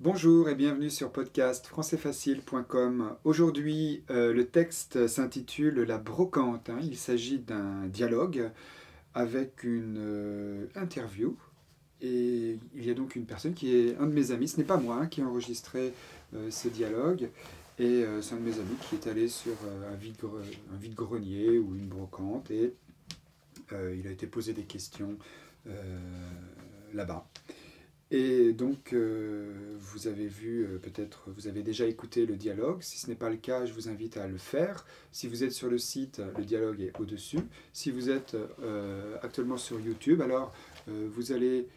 Bonjour et bienvenue sur podcast françaisfacile.com. Aujourd'hui, le texte s'intitule La brocante. Il s'agit d'un dialogue avec une interview. Et il y a donc une personne qui est un de mes amis, ce n'est pas moi qui a enregistré ce dialogue. Et c'est un de mes amis qui est allé sur un vide-grenier ou une brocante et il a été posé des questions là-bas. Et donc, vous avez vu, peut-être, vous avez déjà écouté le dialogue. Si ce n'est pas le cas, je vous invite à le faire. Si vous êtes sur le site, le dialogue est au-dessus. Si vous êtes actuellement sur YouTube, alors vous allez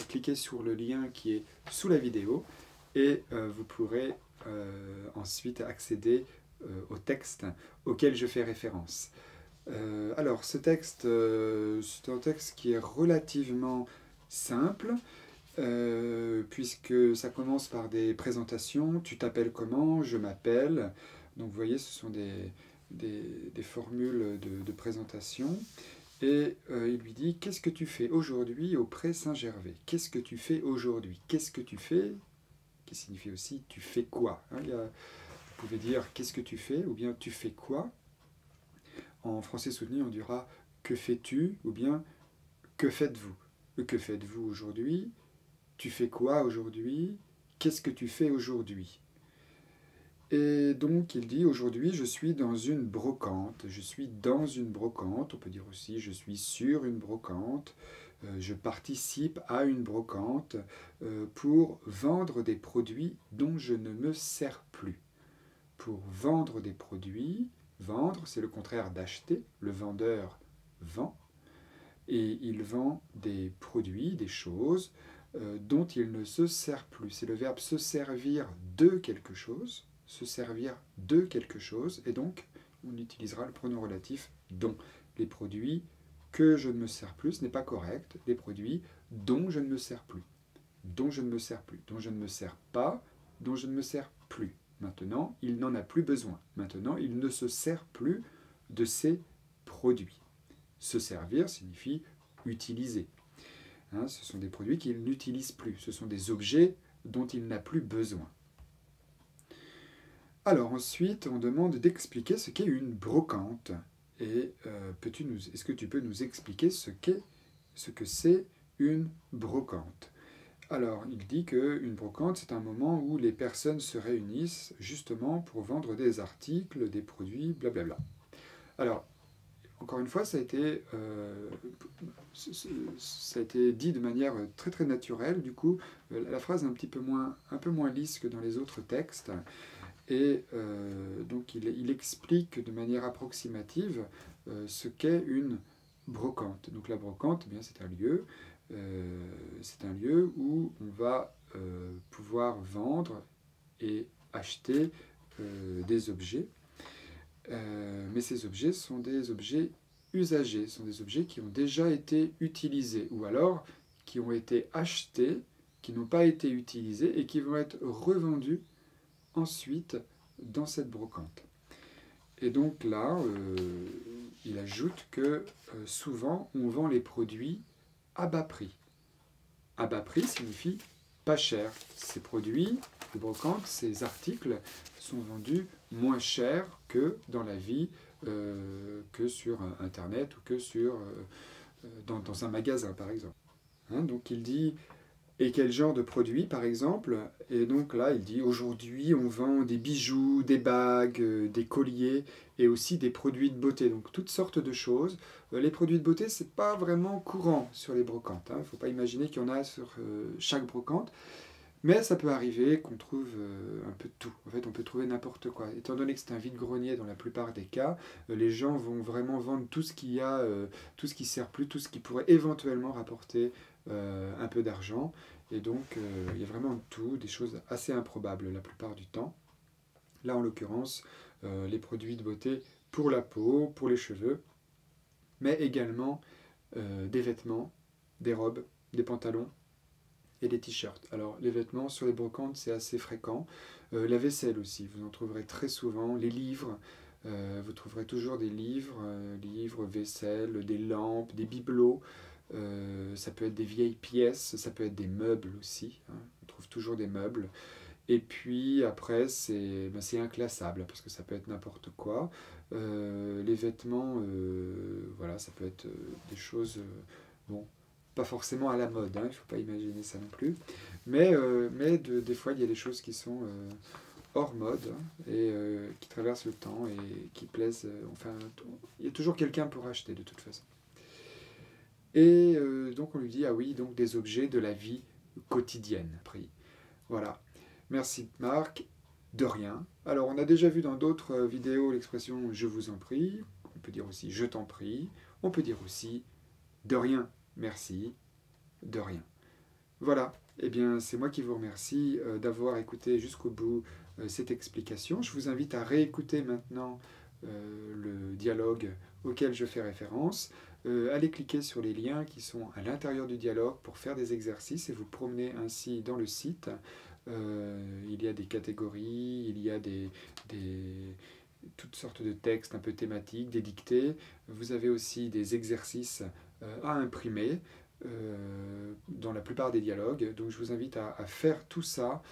cliquer sur le lien qui est sous la vidéo et vous pourrez ensuite accéder au texte auquel je fais référence. Alors, ce texte, c'est un texte qui est relativement simple. Puisque ça commence par des présentations. Tu t'appelles comment? Je m'appelle. Donc vous voyez, ce sont des formules de présentation. Et il lui dit, qu'est-ce que tu fais aujourd'hui au Pré Saint-Gervais? Qu'est-ce que tu fais aujourd'hui? Qu'est-ce que tu fais? Qui signifie aussi, tu fais quoi? Vous pouvez dire, qu'est-ce que tu fais? Ou bien, tu fais quoi? En français soutenu, on dira, que fais-tu? Ou bien, que faites-vous? Que faites-vous aujourd'hui? Tu fais quoi aujourd'hui? Qu'est-ce que tu fais aujourd'hui? Et donc il dit aujourd'hui je suis dans une brocante. Je suis dans une brocante. On peut dire aussi je suis sur une brocante. Je participe à une brocante pour vendre des produits dont je ne me sers plus. Pour vendre des produits, vendre c'est le contraire d'acheter. Le vendeur vend et il vend des produits, des choses dont il ne se sert plus. C'est le verbe se servir de quelque chose, se servir de quelque chose, et donc on utilisera le pronom relatif dont. Les produits que je ne me sers plus, ce n'est pas correct, les produits dont je ne me sers plus, dont je ne me sers plus, dont je ne me sers pas, dont je ne me sers plus. Maintenant, il n'en a plus besoin. Maintenant, il ne se sert plus de ces produits. Se servir signifie utiliser. Ce sont des produits qu'il n'utilise plus. Ce sont des objets dont il n'a plus besoin. Alors ensuite, on demande d'expliquer ce qu'est une brocante. Et est-ce que tu peux nous expliquer ce que c'est une brocante? Alors, il dit qu'une brocante, c'est un moment où les personnes se réunissent justement pour vendre des articles, des produits, blablabla. Alors, encore une fois, ça a été dit de manière très très naturelle. Du coup, la phrase est un peu moins lisse que dans les autres textes. Et donc, il explique de manière approximative ce qu'est une brocante. Donc, la brocante, eh bien, c'est un lieu où on va pouvoir vendre et acheter des objets. Mais ces objets sont des objets usagés, sont des objets qui ont déjà été utilisés, ou alors qui ont été achetés, qui n'ont pas été utilisés et qui vont être revendus ensuite dans cette brocante. Et donc là, il ajoute que souvent on vend les produits à bas prix. À bas prix signifie pas cher. Ces produits de brocante, ces articles sont vendus moins cher que dans la vie, que sur Internet ou que dans un magasin, par exemple. Donc il dit, et quel genre de produit, par exemple? Et donc là, il dit, aujourd'hui, on vend des bijoux, des bagues, des colliers, et aussi des produits de beauté. Donc toutes sortes de choses. Les produits de beauté, c'est pas vraiment courant sur les brocantes. Il ne faut pas imaginer qu'il y en a sur chaque brocante. Mais ça peut arriver qu'on trouve un peu de tout. En fait, on peut trouver n'importe quoi. Étant donné que c'est un vide-grenier dans la plupart des cas, les gens vont vraiment vendre tout ce qu'il y a, tout ce qui ne sert plus, tout ce qui pourrait éventuellement rapporter un peu d'argent. Et donc, il y a vraiment de tout, des choses assez improbables la plupart du temps. Là, en l'occurrence, les produits de beauté pour la peau, pour les cheveux, mais également des vêtements, des robes, des pantalons, et des t-shirts. Alors les vêtements sur les brocantes c'est assez fréquent. La vaisselle aussi, vous en trouverez très souvent. Les livres, vous trouverez toujours des livres, vaisselle, des lampes, des bibelots. Ça peut être des vieilles pièces, ça peut être des meubles aussi. On trouve toujours des meubles. Et puis après, c'est inclassable, parce que ça peut être n'importe quoi. Les vêtements, voilà, ça peut être des choses, bon, pas forcément à la mode, hein, il ne faut pas imaginer ça non plus. Mais des fois, il y a des choses qui sont hors mode, hein, et qui traversent le temps et qui plaisent. Enfin, il y a toujours quelqu'un pour acheter de toute façon. Et donc on lui dit, ah oui, donc des objets de la vie quotidienne. Après, voilà. Merci Marc, de rien. Alors on a déjà vu dans d'autres vidéos l'expression je vous en prie, on peut dire aussi je t'en prie, on peut dire aussi de rien, merci, de rien. Voilà, eh bien c'est moi qui vous remercie d'avoir écouté jusqu'au bout cette explication. Je vous invite à réécouter maintenant le dialogue auquel je fais référence. Allez cliquer sur les liens qui sont à l'intérieur du dialogue pour faire des exercices et vous promener ainsi dans le site. Il y a des catégories, il y a toutes sortes de textes un peu thématiques, des dictées. Vous avez aussi des exercices à imprimer dans la plupart des dialogues. Donc je vous invite à faire tout ça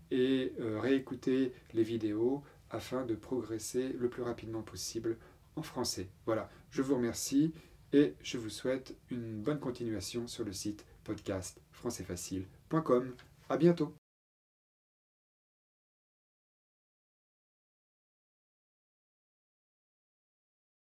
et réécouter les vidéos afin de progresser le plus rapidement possible en français. Voilà, je vous remercie et je vous souhaite une bonne continuation sur le site podcastfrançaisfacile.com. À bientôt.